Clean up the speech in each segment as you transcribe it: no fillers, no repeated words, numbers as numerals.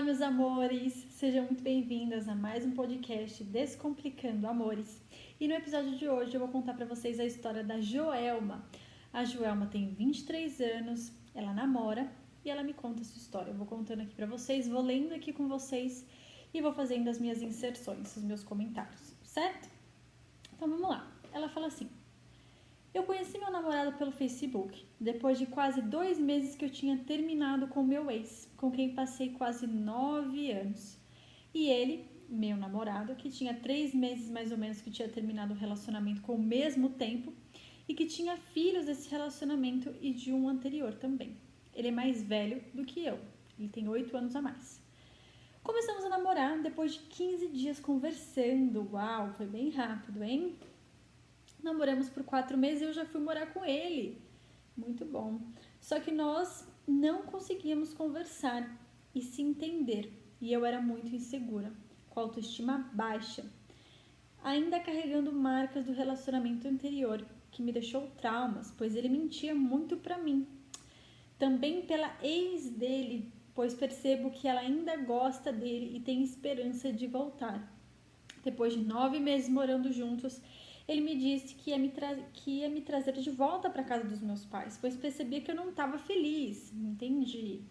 meus amores! Sejam muito bem-vindas a mais um podcast Descomplicando Amores. E no episódio de hoje eu vou contar pra vocês a história da Joelma. A Joelma tem 23 anos, ela namora e ela me conta a sua história. Eu vou contando aqui pra vocês, vou lendo aqui com vocês e vou fazendo as minhas inserções, os meus comentários, certo? Então vamos lá. Ela fala assim: eu conheci meu namorado pelo Facebook, depois de quase 2 meses que eu tinha terminado com meu ex, com quem passei quase 9 anos. E ele, meu namorado, que tinha 3 meses mais ou menos que tinha terminado o relacionamento com o mesmo tempo e que tinha filhos desse relacionamento e de um anterior também. Ele é mais velho do que eu, ele tem 8 anos a mais. Começamos a namorar depois de 15 dias conversando. Uau, foi bem rápido, hein? Namoramos por 4 meses e eu já fui morar com ele. Muito bom. Só que nós não conseguíamos conversar e se entender. E eu era muito insegura, com a autoestima baixa. Ainda carregando marcas do relacionamento anterior, que me deixou traumas, pois ele mentia muito pra mim. Também pela ex dele, pois percebo que ela ainda gosta dele e tem esperança de voltar. Depois de 9 meses morando juntos, ele me disse que ia me trazer de volta para casa dos meus pais, pois percebia que eu não estava feliz. Entendi.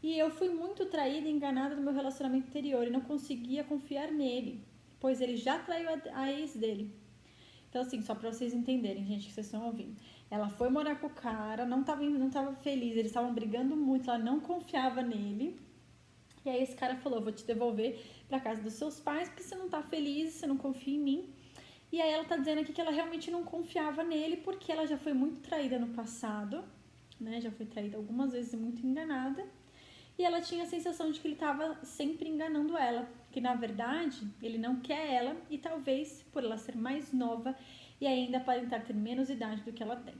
E eu fui muito traída e enganada no meu relacionamento anterior e não conseguia confiar nele, pois ele já traiu a ex dele. Então, assim, só para vocês entenderem, gente, que vocês estão ouvindo. Ela foi morar com o cara, não tava feliz, eles estavam brigando muito, ela não confiava nele. E aí esse cara falou: vou te devolver para casa dos seus pais, porque você não tá feliz, você não confia em mim. E aí ela tá dizendo aqui que ela realmente não confiava nele, porque ela já foi muito traída no passado, né? Já foi traída algumas vezes e muito enganada. E ela tinha a sensação de que ele estava sempre enganando ela, que na verdade ele não quer ela e talvez por ela ser mais nova e ainda aparentar ter menos idade do que ela tem.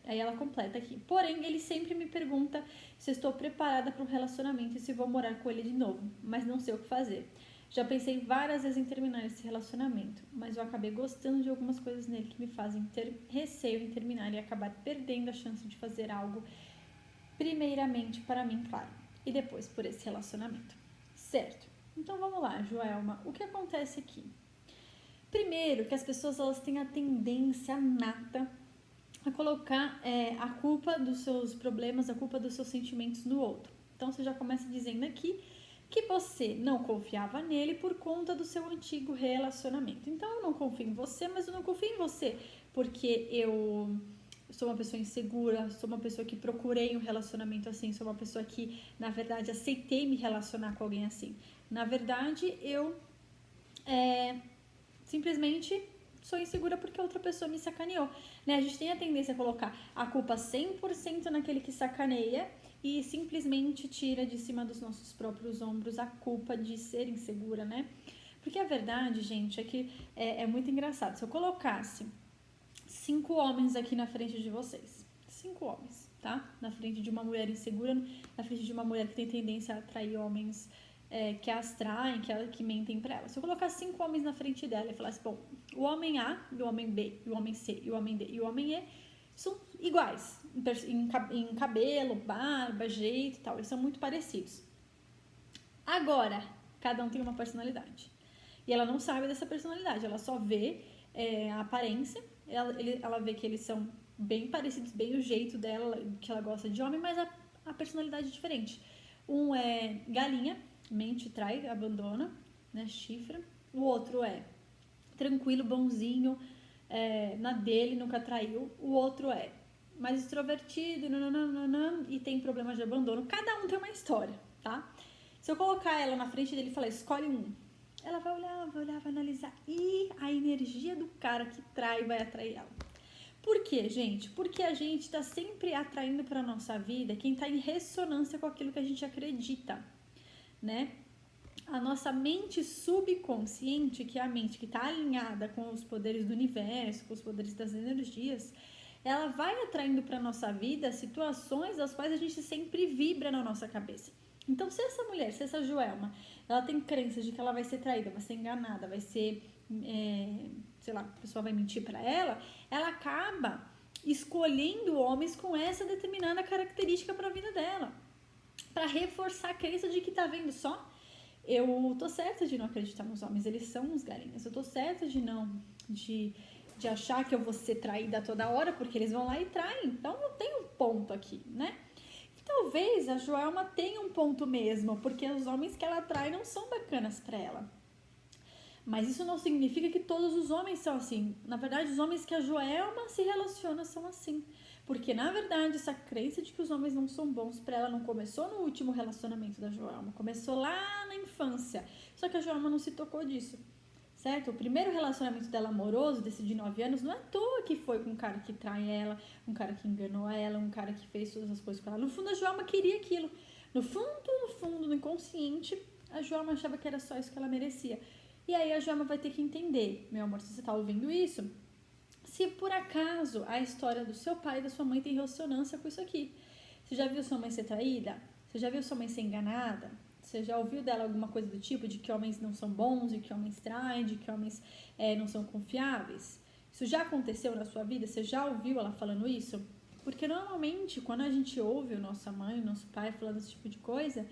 Aí ela completa aqui: porém, ele sempre me pergunta se estou preparada para um relacionamento e se vou morar com ele de novo, mas não sei o que fazer. Já pensei várias vezes em terminar esse relacionamento, mas eu acabei gostando de algumas coisas nele que me fazem ter receio em terminar e acabar perdendo a chance de fazer algo, primeiramente para mim, claro, e depois por esse relacionamento. Certo. Então vamos lá, Joelma, o que acontece aqui? Primeiro, que as pessoas elas têm a tendência nata a colocar a culpa dos seus problemas, a culpa dos seus sentimentos no outro. Então você já começa dizendo aqui que você não confiava nele por conta do seu antigo relacionamento. Então eu não confio em você, mas eu não confio em você porque eu sou uma pessoa insegura, sou uma pessoa que procurei um relacionamento assim, sou uma pessoa que, na verdade, aceitei me relacionar com alguém assim. Na verdade, eu simplesmente sou insegura porque outra pessoa me sacaneou, né? A gente tem a tendência a colocar a culpa 100% naquele que sacaneia e simplesmente tira de cima dos nossos próprios ombros a culpa de ser insegura, né? Porque a verdade, gente, é que é muito engraçado. Se eu colocasse 5 homens aqui na frente de vocês, 5 homens, tá? Na frente de uma mulher insegura, na frente de uma mulher que tem tendência a atrair homens que as traem, que mentem pra ela. Se eu colocar 5 homens na frente dela e falasse: bom, o homem A, e o homem B, e o homem C, e o homem D, e o homem E são iguais em cabelo, barba, jeito e tal, eles são muito parecidos. Agora, cada um tem uma personalidade. E ela não sabe dessa personalidade, ela só vê a aparência, ela vê que eles são bem parecidos, bem o jeito dela, que ela gosta de homem, mas a personalidade é diferente. Um é galinha, mente, trai, abandona, né, chifra. O outro é tranquilo, bonzinho, na dele, nunca traiu. O outro é mais extrovertido, nananana, e tem problemas de abandono. Cada um tem uma história, tá? Se eu colocar ela na frente dele e falar: escolhe um, ela vai olhar, vai analisar. E a energia do cara que trai vai atrair ela. Por quê, gente? Porque a gente está sempre atraindo para nossa vida quem está em ressonância com aquilo que a gente acredita, né? A nossa mente subconsciente, que é a mente que está alinhada com os poderes do universo, com os poderes das energias, ela vai atraindo para nossa vida situações das quais a gente sempre vibra na nossa cabeça. Então, se essa mulher, se essa Joelma, ela tem crenças de que ela vai ser traída, vai ser enganada, vai ser, sei lá, a pessoa vai mentir para ela, ela acaba escolhendo homens com essa determinada característica para a vida dela. para reforçar a crença de que tá vendo só, eu tô certa de não acreditar nos homens, eles são uns galinhas. Eu tô certa de achar que eu vou ser traída toda hora, porque eles vão lá e traem. Então eu tenho um ponto aqui, né? E talvez a Joelma tenha um ponto mesmo, porque os homens que ela atrai não são bacanas para ela. Mas isso não significa que todos os homens são assim. Na verdade, os homens que a Joelma se relaciona são assim. Porque, na verdade, essa crença de que os homens não são bons para ela não começou no último relacionamento da Joelma. Começou lá na infância. Só que a Joelma não se tocou disso, certo? O primeiro relacionamento dela amoroso, desse de 9 anos, não é à toa que foi com um cara que trai ela, um cara que enganou ela, um cara que fez todas as coisas com ela. No fundo, a Joelma queria aquilo. No fundo, no inconsciente, a Joelma achava que era só isso que ela merecia. E aí a Joelma vai ter que entender, meu amor, se você tá ouvindo isso, se por acaso a história do seu pai e da sua mãe tem ressonância com isso aqui. Você já viu sua mãe ser traída? Você já viu sua mãe ser enganada? Você já ouviu dela alguma coisa do tipo de que homens não são bons, de que homens traem, de que homens não são confiáveis? Isso já aconteceu na sua vida? Você já ouviu ela falando isso? Porque normalmente quando a gente ouve a nossa mãe, o nosso pai falando esse tipo de coisa,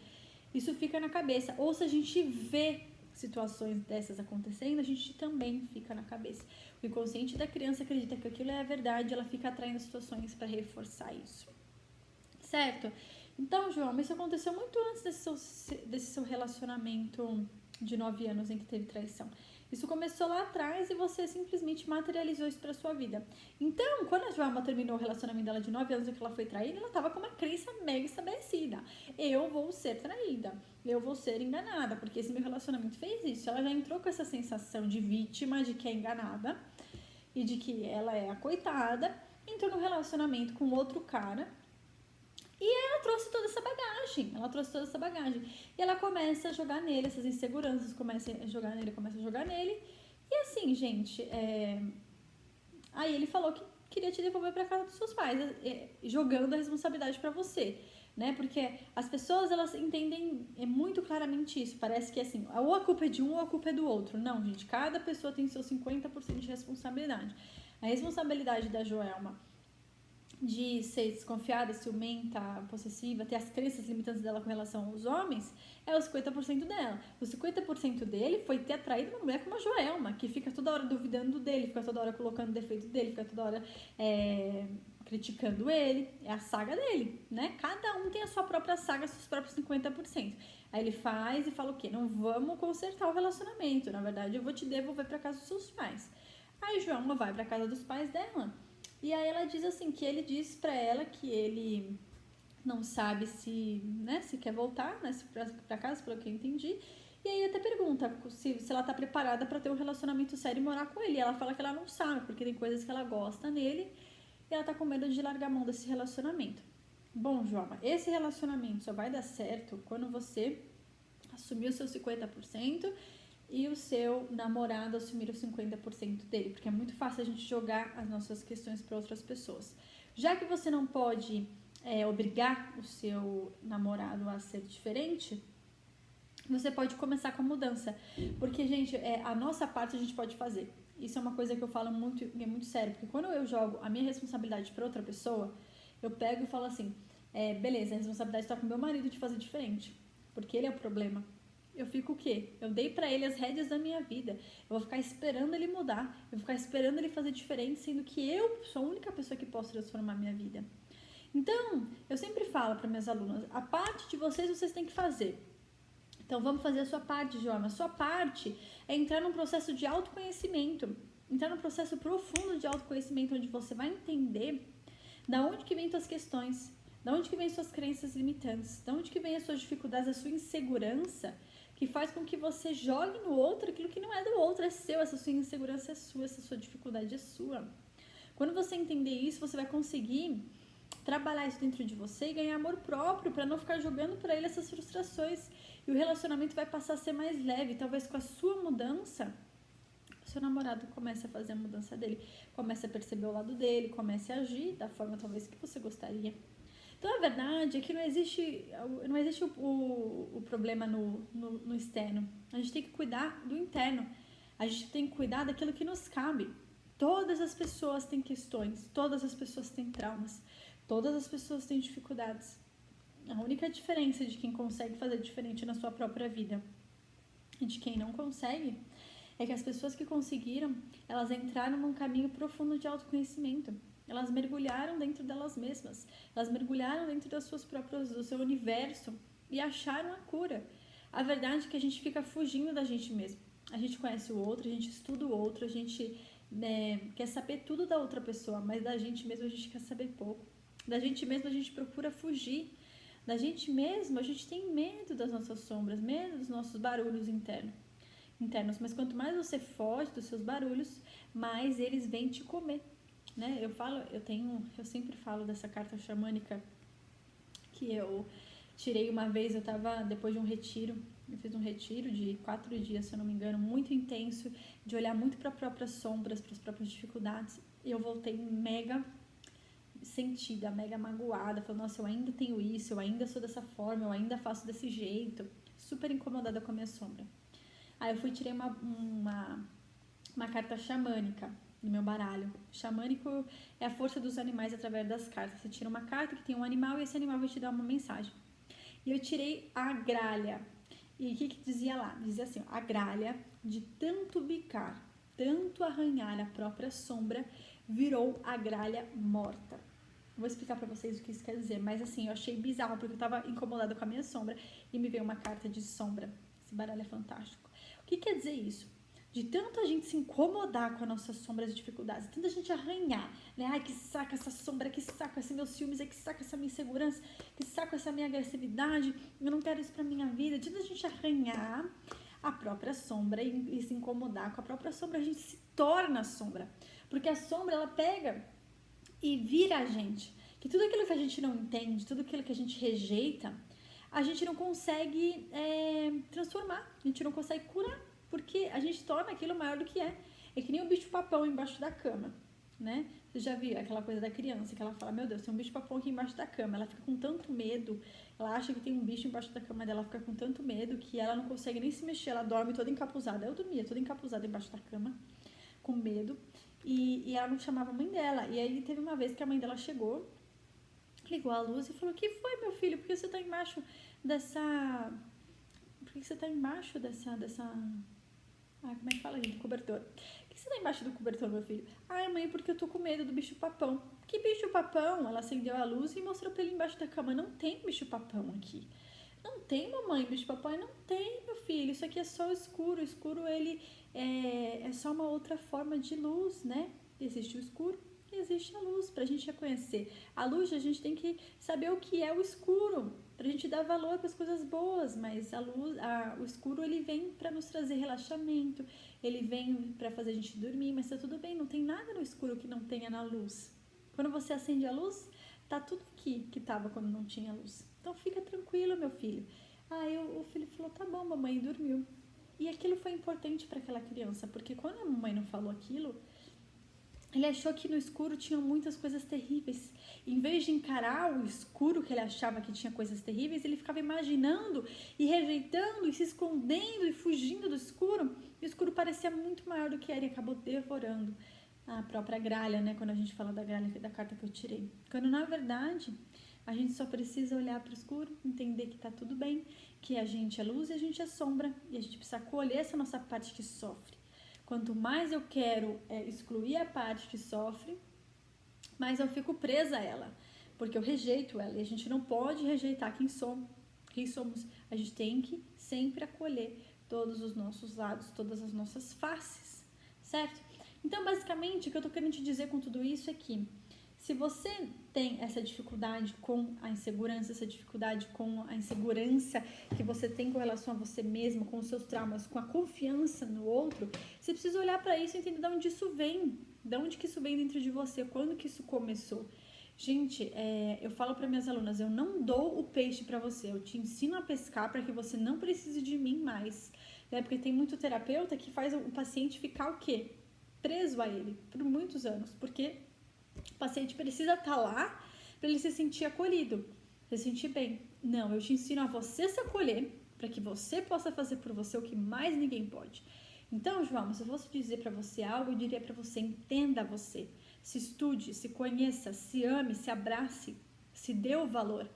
isso fica na cabeça. Ou se a gente vê situações dessas acontecendo, a gente também fica na cabeça. O inconsciente da criança acredita que aquilo é a verdade, ela fica atraindo situações para reforçar isso. Certo? Então, João, isso aconteceu muito antes desse seu relacionamento de 9 anos em que teve traição. Isso começou lá atrás e você simplesmente materializou isso para sua vida. Então, quando a Joelma terminou o relacionamento dela de 9 anos em que ela foi traída, ela estava com uma crença mega estabelecida. Eu vou ser traída, eu vou ser enganada, porque esse meu relacionamento fez isso. Ela já entrou com essa sensação de vítima, de que é enganada e de que ela é a coitada. Entrou no relacionamento com outro cara e ela trouxe toda essa bagagem. E ela começa a jogar nele, essas inseguranças, começa a jogar nele. E assim, gente, aí ele falou que queria te devolver para casa dos seus pais, jogando a responsabilidade para você, né? Porque as pessoas, elas entendem muito claramente isso. Parece que assim, ou a culpa é de um ou a culpa é do outro. Não, gente, cada pessoa tem seu 50% de responsabilidade. A responsabilidade da Joelma de ser desconfiada, ciumenta, possessiva, ter as crenças limitantes dela com relação aos homens, é os 50% dela. Os 50% dele foi ter atraído uma mulher como a Joelma, que fica toda hora duvidando dele, fica toda hora colocando defeito dele, fica toda hora criticando ele. É a saga dele, né? Cada um tem a sua própria saga, seus próprios 50%. Aí ele faz e fala o quê? Não vamos consertar o relacionamento. Na verdade, eu vou te devolver para casa dos seus pais. Aí Joelma vai para casa dos pais dela. E aí ela diz assim, que ele diz pra ela que ele não sabe se quer voltar, né, pra casa, pelo que eu entendi. E aí até pergunta se ela tá preparada pra ter um relacionamento sério e morar com ele. E ela fala que ela não sabe, porque tem coisas que ela gosta nele e ela tá com medo de largar a mão desse relacionamento. Bom, Joelma, esse relacionamento só vai dar certo quando você assumir os seus 50% e o seu namorado assumir os 50% dele, porque é muito fácil a gente jogar as nossas questões para outras pessoas. Já que você não pode obrigar o seu namorado a ser diferente, você pode começar com a mudança, porque, gente, a nossa parte a gente pode fazer. Isso é uma coisa que eu falo muito, e é muito sério, porque quando eu jogo a minha responsabilidade para outra pessoa, eu pego e falo assim, beleza, a responsabilidade está com o meu marido de fazer diferente, porque ele é o problema. Eu fico o quê? Eu dei pra ele as rédeas da minha vida. Eu vou ficar esperando ele mudar. Eu vou ficar esperando ele fazer diferente, sendo que eu sou a única pessoa que posso transformar a minha vida. Então, eu sempre falo para minhas alunas, a parte de vocês têm que fazer. Então, vamos fazer a sua parte, Joana. A sua parte é entrar num processo de autoconhecimento. Entrar num processo profundo de autoconhecimento, onde você vai entender da onde que vem suas questões, da onde que vem suas crenças limitantes, da onde que vem as suas dificuldades, a sua insegurança, que faz com que você jogue no outro aquilo que não é do outro, é seu, essa sua insegurança é sua, essa sua dificuldade é sua. Quando você entender isso, você vai conseguir trabalhar isso dentro de você e ganhar amor próprio, para não ficar jogando para ele essas frustrações. E o relacionamento vai passar a ser mais leve. Talvez com a sua mudança, o seu namorado comece a fazer a mudança dele, comece a perceber o lado dele, comece a agir da forma talvez que você gostaria. Então, a verdade é que não existe o problema no externo. A gente tem que cuidar do interno. A gente tem que cuidar daquilo que nos cabe. Todas as pessoas têm questões, todas as pessoas têm traumas, todas as pessoas têm dificuldades. A única diferença de quem consegue fazer diferente na sua própria vida e de quem não consegue é que as pessoas que conseguiram, elas entraram num caminho profundo de autoconhecimento. Elas mergulharam dentro delas mesmas. Elas mergulharam dentro do seu universo e acharam a cura. A verdade é que a gente fica fugindo da gente mesmo. A gente conhece o outro, a gente estuda o outro, a gente quer saber tudo da outra pessoa, mas da gente mesmo a gente quer saber pouco. Da gente mesmo a gente procura fugir. Da gente mesmo a gente tem medo das nossas sombras, medo dos nossos barulhos internos. Mas quanto mais você foge dos seus barulhos, mais eles vêm te comer. Né? Eu sempre falo dessa carta xamânica que eu tirei uma vez. Eu estava depois de um retiro, eu fiz um retiro de 4 dias, se eu não me engano, muito intenso, de olhar muito para as próprias sombras, para as próprias dificuldades, e eu voltei mega sentida, mega magoada, falando, nossa, eu ainda tenho isso, eu ainda sou dessa forma, eu ainda faço desse jeito, super incomodada com a minha sombra. Aí eu fui e tirei uma carta xamânica no meu baralho. Xamânico é a força dos animais através das cartas. Você tira uma carta que tem um animal e esse animal vai te dar uma mensagem. E eu tirei a gralha. E o que dizia lá? Dizia assim, a gralha de tanto bicar, tanto arranhar a própria sombra, virou a gralha morta. Vou explicar pra vocês o que isso quer dizer, mas assim, eu achei bizarro, porque eu tava incomodada com a minha sombra e me veio uma carta de sombra. Esse baralho é fantástico. O que quer dizer isso? De tanto a gente se incomodar com as nossas sombras e dificuldades, tanta gente arranhar, né? Ai, que saco essa sombra, que saco esse meus ciúmes, que saco essa minha insegurança, que saco essa minha agressividade, eu não quero isso pra minha vida. De tanta gente arranhar a própria sombra e se incomodar com a própria sombra, a gente se torna sombra. Porque a sombra, ela pega e vira a gente. Que tudo aquilo que a gente não entende, tudo aquilo que a gente rejeita, a gente não consegue transformar, a gente não consegue curar. Porque a gente torna aquilo maior do que é. É que nem o bicho-papão embaixo da cama, né? Você já viu aquela coisa da criança que ela fala, meu Deus, tem um bicho-papão aqui embaixo da cama. Ela fica com tanto medo, ela acha que tem um bicho embaixo da cama dela, fica com tanto medo que ela não consegue nem se mexer, ela dorme toda encapuzada. Eu dormia toda encapuzada embaixo da cama, com medo, e ela não chamava a mãe dela. E aí teve uma vez que a mãe dela chegou, ligou a luz e falou, o que foi, meu filho? Por que você tá embaixo dessa... como é que fala, gente? Cobertor. Por que você tá embaixo do cobertor, meu filho? Ai, mãe, porque eu tô com medo do bicho-papão. Que bicho-papão? Ela acendeu a luz e mostrou pra ele embaixo da cama. Não tem bicho-papão aqui. Não tem, mamãe, bicho-papão? Não tem, meu filho. Isso aqui é só o escuro. O escuro, ele é só uma outra forma de luz, né? Existe o escuro e existe a luz. Pra gente reconhecer a luz, a gente tem que saber o que é o escuro, pra gente dar valor para as coisas boas, mas o escuro, ele vem para nos trazer relaxamento, ele vem para fazer a gente dormir, mas tá tudo bem, não tem nada no escuro que não tenha na luz. Quando você acende a luz, tá tudo aqui que tava quando não tinha luz. Então fica tranquilo, meu filho. Aí o filho falou, tá bom, mamãe, e dormiu. E aquilo foi importante para aquela criança, porque quando a mamãe não falou aquilo, ele achou que no escuro tinham muitas coisas terríveis. Em vez de encarar o escuro, que ele achava que tinha coisas terríveis, ele ficava imaginando e rejeitando e se escondendo e fugindo do escuro. E o escuro parecia muito maior do que era e acabou devorando a própria gralha, né? Quando a gente fala da gralha da carta que eu tirei. Quando, na verdade, a gente só precisa olhar para o escuro, entender que tá tudo bem, que a gente é luz e a gente é sombra. E a gente precisa acolher essa nossa parte que sofre. Quanto mais eu quero excluir a parte que sofre, mais eu fico presa a ela, porque eu rejeito ela. E a gente não pode rejeitar quem somos. A gente tem que sempre acolher todos os nossos lados, todas as nossas faces, certo? Então, basicamente, o que eu tô querendo te dizer com tudo isso é que se você tem essa dificuldade com a insegurança, essa dificuldade com a insegurança que você tem com relação a você mesmo, com os seus traumas, com a confiança no outro, você precisa olhar para isso e entender de onde isso vem, de onde que isso vem dentro de você, quando que isso começou. Gente, eu falo para minhas alunas, eu não dou o peixe para você, eu te ensino a pescar para que você não precise de mim mais, né? Porque tem muito terapeuta que faz o paciente ficar o quê? Preso a ele por muitos anos, porque o paciente precisa estar lá para ele se sentir acolhido, se sentir bem. Não, eu te ensino a você se acolher para que você possa fazer por você o que mais ninguém pode. Então, João, se eu fosse dizer para você algo, eu diria para você, entenda você, se estude, se conheça, se ame, se abrace, se dê o valor.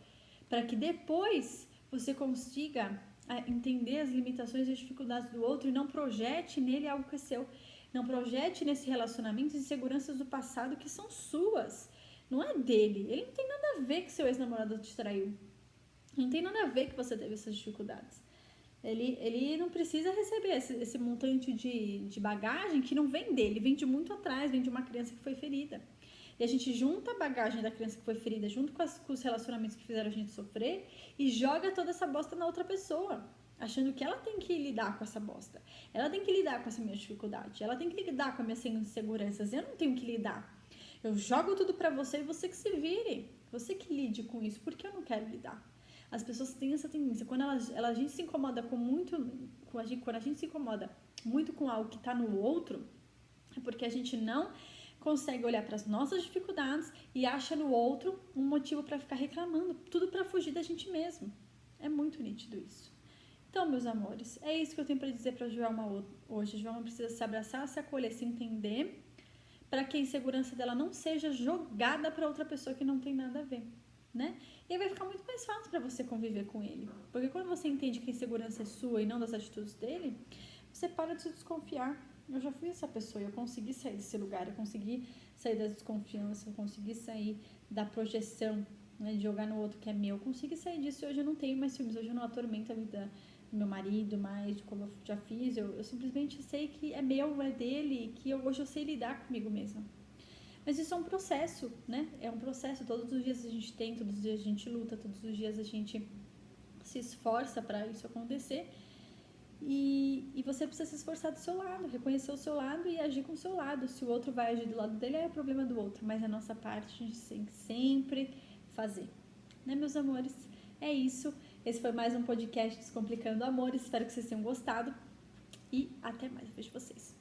para que depois você consiga entender as limitações e as dificuldades do outro e não projete nele algo que é seu. Não projete nesse relacionamento inseguranças do passado que são suas. Não é dele. Ele não tem nada a ver que seu ex-namorado te traiu. Não tem nada a ver que você teve essas dificuldades. Ele não precisa receber esse montante de bagagem que não vem dele, vem de muito atrás, vem de uma criança que foi ferida. E a gente junta a bagagem da criança que foi ferida junto com os relacionamentos que fizeram a gente sofrer e joga toda essa bosta na outra pessoa, achando que ela tem que lidar com essa bosta. Ela tem que lidar com essa minha dificuldade, ela tem que lidar com as minhas inseguranças. Eu não tenho que lidar. Eu jogo tudo pra você e você que se vire. Você que lide com isso, porque eu não quero lidar. As pessoas têm essa tendência, quando a gente se incomoda quando a gente se incomoda muito com algo que está no outro, é porque a gente não consegue olhar para as nossas dificuldades e acha no outro um motivo para ficar reclamando, tudo para fugir da gente mesmo. É muito nítido isso. Então, meus amores, é isso que eu tenho para dizer para a Joelma hoje. A Joelma precisa se abraçar, se acolher, se entender, para que a insegurança dela não seja jogada para outra pessoa que não tem nada a ver, né? E aí vai ficar muito mais fácil para você conviver com ele. Porque quando você entende que a insegurança é sua e não das atitudes dele, você para de se desconfiar. Eu já fui essa pessoa, eu consegui sair desse lugar, eu consegui sair da desconfiança, eu consegui sair da projeção, né, de jogar no outro que é meu. Eu consegui sair disso e hoje eu não tenho mais ciúmes, hoje eu não atormento a vida do meu marido mais, de como eu já fiz. Eu simplesmente sei que é meu, é dele, que hoje eu sei lidar comigo mesma. Mas isso é um processo, né? É um processo. Todos os dias a gente tem, todos os dias a gente luta, todos os dias a gente se esforça para isso acontecer. E você precisa se esforçar do seu lado, reconhecer o seu lado e agir com o seu lado. Se o outro vai agir do lado dele, é problema do outro. Mas a nossa parte a gente tem que sempre fazer. Né, meus amores? É isso. Esse foi mais um podcast Descomplicando Amor. Espero que vocês tenham gostado. E até mais. Vejo vocês.